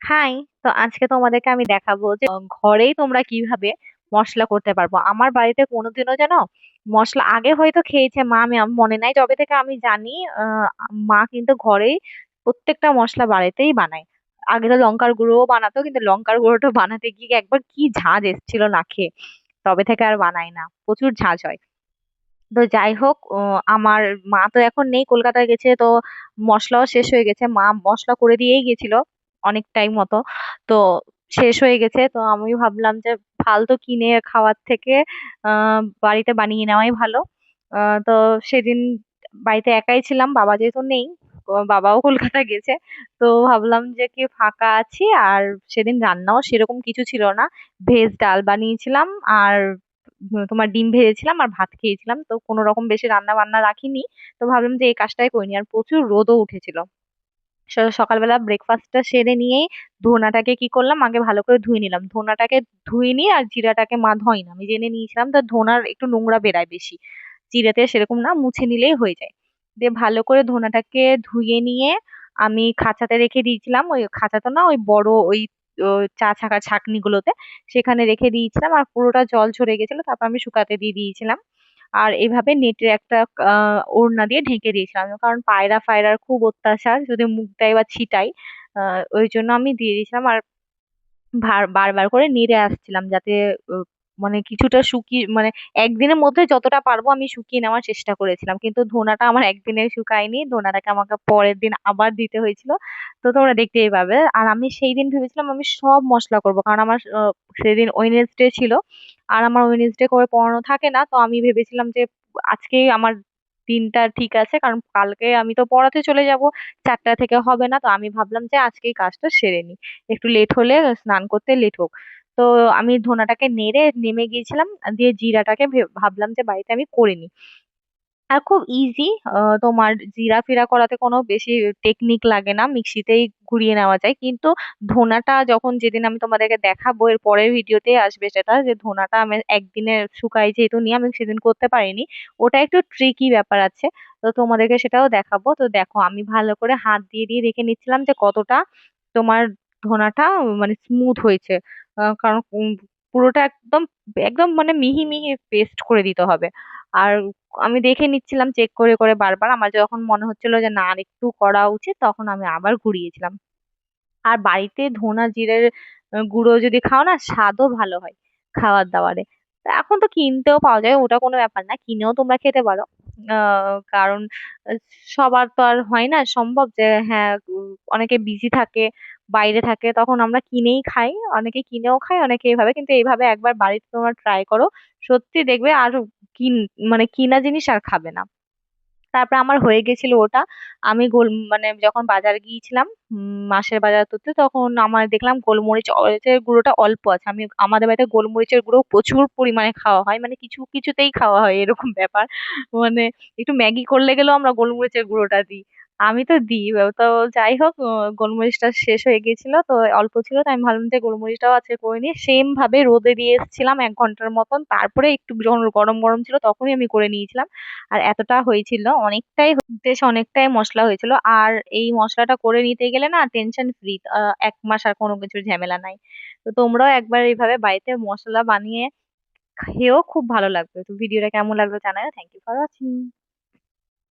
High. তো আজকে তোমাদেরকে আমি দেখাবো যে ঘরেই তোমরা কিভাবে মশলা করতে পারবো। আমার বাড়িতে কোনোদিনও যেন মশলা আগে হয়তো খেয়েছে মা, আমি আমার মনে নাই, যবে থেকে আমি জানি আহ, মা কিন্তু ঘরেই প্রত্যেকটা মশলা বাড়িতেই বানায়। আগে তো লঙ্কার গুঁড়োও বানাতো, কিন্তু লঙ্কার গুঁড়োটা বানাতে গিয়ে একবার কি ঝাঁজ এসেছিল না খেয়ে, তবে থেকে আর বানাই না, প্রচুর ঝাঁজ হয়। তো যাই হোক, আমার মা তো এখন নেই, কলকাতায় গেছে। তো মশলাও শেষ হয়ে গেছে, মা মশলা করে দিয়েই গেছিল অনেক টাইম মতো। তো শেষ হয়ে গেছে, তো আমি ভাবলাম যে ফালতু কিনে খাওয়ার থেকে বাড়িতে বানিয়ে নেওয়াই ভালো। তো সেদিন বাড়িতে একাই ছিলাম, বাবা যেহেতু নেই, বাবাও কলকাতা গেছে। তো ভাবলাম যে কি ফাঁকা আছি, আর সেদিন রান্নাও সেরকম কিছু ছিল না, ভেজ ডাল বানিয়েছিলাম, আর তোমার ডিম ভেজেছিলাম, আর ভাত খেয়েছিলাম। তো কোনো রকম বেশি রান্না বান্না রাখিনি। তো ভাবলাম যে এই কাজটাই করিনি, আর প্রচুর রোদও উঠেছিল। সকালবেলা ব্রেকফাস্টটা সেরে নিয়েই ধনাটাকে কি করলাম, আগে ভালো করে ধুয়ে নিলাম। ধনাটাকে ধুয়ে নিয়ে, আর জিরাটাকে মা ধয় না, আমি জেনে নিয়েছিলাম, তো ধনার একটু নোংরা বেরায় বেশি, জিরাতে সেরকম না, মুছে নিলেই হয়ে যায়। দিয়ে ভালো করে ধনাটাকে ধুয়ে নিয়ে আমি খাঁচাতে রেখে দিয়েছিলাম, ওই খাঁচাতে না, ওই বড় ওই ও, চা ছাকা ছাকনি গুলোতে, সেখানে রেখে দিয়েছিলাম। আর পুরোটা জল ঝরে গেছিল, তারপর আমি শুকাতে দিয়ে দিয়েছিলাম। আর এইভাবে নেটের একটা ওড়না দিয়ে ঢেকে দিয়েছিলাম, কারণ পায়রা ফায়রার খুব অত্যাচার, যদি মুখ দেয় বা ছিটাই, ওই জন্য আমি দিয়ে দিয়েছিলাম। আর বারবার করে নেড়ে আসছিলাম, যাতে আহ, মানে কিছুটা শুকিয়ে, মানে একদিনের মধ্যে যতটা পারবো আমি শুকিয়ে নেওয়ার চেষ্টা করেছিলাম, কিন্তু ধোনাটা আমার একদিনে শুকায়নি, ধোনাটাকে আমাকে পরের দিন আবার দিতে হয়েছিল। তো তোমরা দেখতেই পাবে। আর আমি সেই দিন ভেবেছিলাম আমি সব মশলা করব, কারণ আমার সেদিন ওয়েনেসডে ছিল, আর আমার ওয়েনেসডে করে পড়ানো থাকে না। তো আমি ভেবেছিলাম যে আজকেই আমার দিনটা ঠিক আছে, কারণ কালকে আমি তো পড়াতে চলে যাব, 4টা থেকে হবে না। তো আমি ভাবলাম যে আজকেই কাজটা সেরে নি, একটু লেট হলে, স্নান করতে লেট হোক। তো আমি ধোনাটাকে নেড়ে নেমে গিয়েছিলাম, দিয়ে জিরাটাকে ভাবলাম যে বাড়িতে আমি করে নিই। আর খুব ইজি, তোমার জিরা ফিরা করাতে কোনো বেশি টেকনিক লাগে না, মিক্সিতেই ঘুরিয়ে নেওয়া যায়। কিন্তু ধোনাটা যখন, যেদিন আমি তোমাদেরকে দেখাবো, এর পরের ভিডিওতে আসবে সেটা, যে ধোনাটা আমি একদিনে শুকাই যেহেতু নিয়ে, আমি সেদিন করতে পারিনি, ওটা একটু ট্রিকি ব্যাপার আছে। তো তোমাদেরকে সেটাও দেখাবো। তো দেখো, আমি ভালো করে হাত দিয়ে দিয়ে দেখে নিচ্ছিলাম যে কতটা তোমার ধোনাটা মানে স্মুথ হয়েছে। কারণ পুরোটা একদম একদম মানে মিহি মিহি পেস্ট করে দিতে হবে। আর আমি দেখে নিচ্ছিলাম চেক করে করে বারবার, আমার যখন মনে হচ্ছিল যে না আর একটু করা উচিত, তখন আমি আবার ঘুরিয়েছিলাম। আর বাড়িতে ধনা জিরের গুঁড়ো যদি খাও না, স্বাদও ভালো হয় খাবার দাবারে। তা এখন তো কিনতেও পাওয়া যায়, ওটা কোনো ব্যাপার না, কিনেও তোমরা খেতে পারো। কারণ আহ, সবার তো আর হয় না সম্ভব যে হ্যাঁ, অনেকে বিজি থাকে, বাইরে থাকে, তখন আমরা কিনেই খাই। অনেকে কিনেও খায়, অনেকে এইভাবে। কিন্তু এইভাবে একবার বাড়িতে তোমরা ট্রাই করো, সত্যি দেখবে আর কিন মানে কিনা জিনিস আর খাবে না। তারপর আমার হয়ে গেছিল ওটা। আমি মানে যখন বাজার গিয়েছিলাম, মাসের বাজার করতে, তখন আমার দেখলাম গোলমরিচের গুঁড়োটা অল্প আছে। আমাদের বাড়িতে গোলমরিচের গুঁড়ো প্রচুর পরিমাণে খাওয়া হয়, মানে কিছু কিছুতেই খাওয়া হয় এরকম ব্যাপার। মানে একটু ম্যাগি করলে গেলেও আমরা গোলমরিচের গুঁড়োটা দিই। আমি তো দিই। তো যাই হোক, গোলমরিচটা শেষ হয়ে গেছিল, তো অল্প ছিল, তো আমি ভাবলাম যে গোলমরিচটাও আছে করে নিয়ে সেম ভাবে রোদে দিয়ে এসেছিলাম 1 ঘন্টার মতন। তারপরে একটু যখন গরম গরম ছিল তখনই আমি করে নিয়েছিলাম। আর এতটা হয়েছিল, অনেকটাই, বেশ অনেকটাই মশলা হয়েছিল। আর এই মশলাটা করে নিতে গেলে না টেনশন ফ্রি, 1 মাস আর কোনো কিছুর ঝামেলা নাই। তো তোমরাও একবার এইভাবে বাড়িতে মশলা বানিয়ে খেয়েও, খুব ভালো লাগবে। তো ভিডিওটা কেমন লাগলো জানাও। Thank you for watching.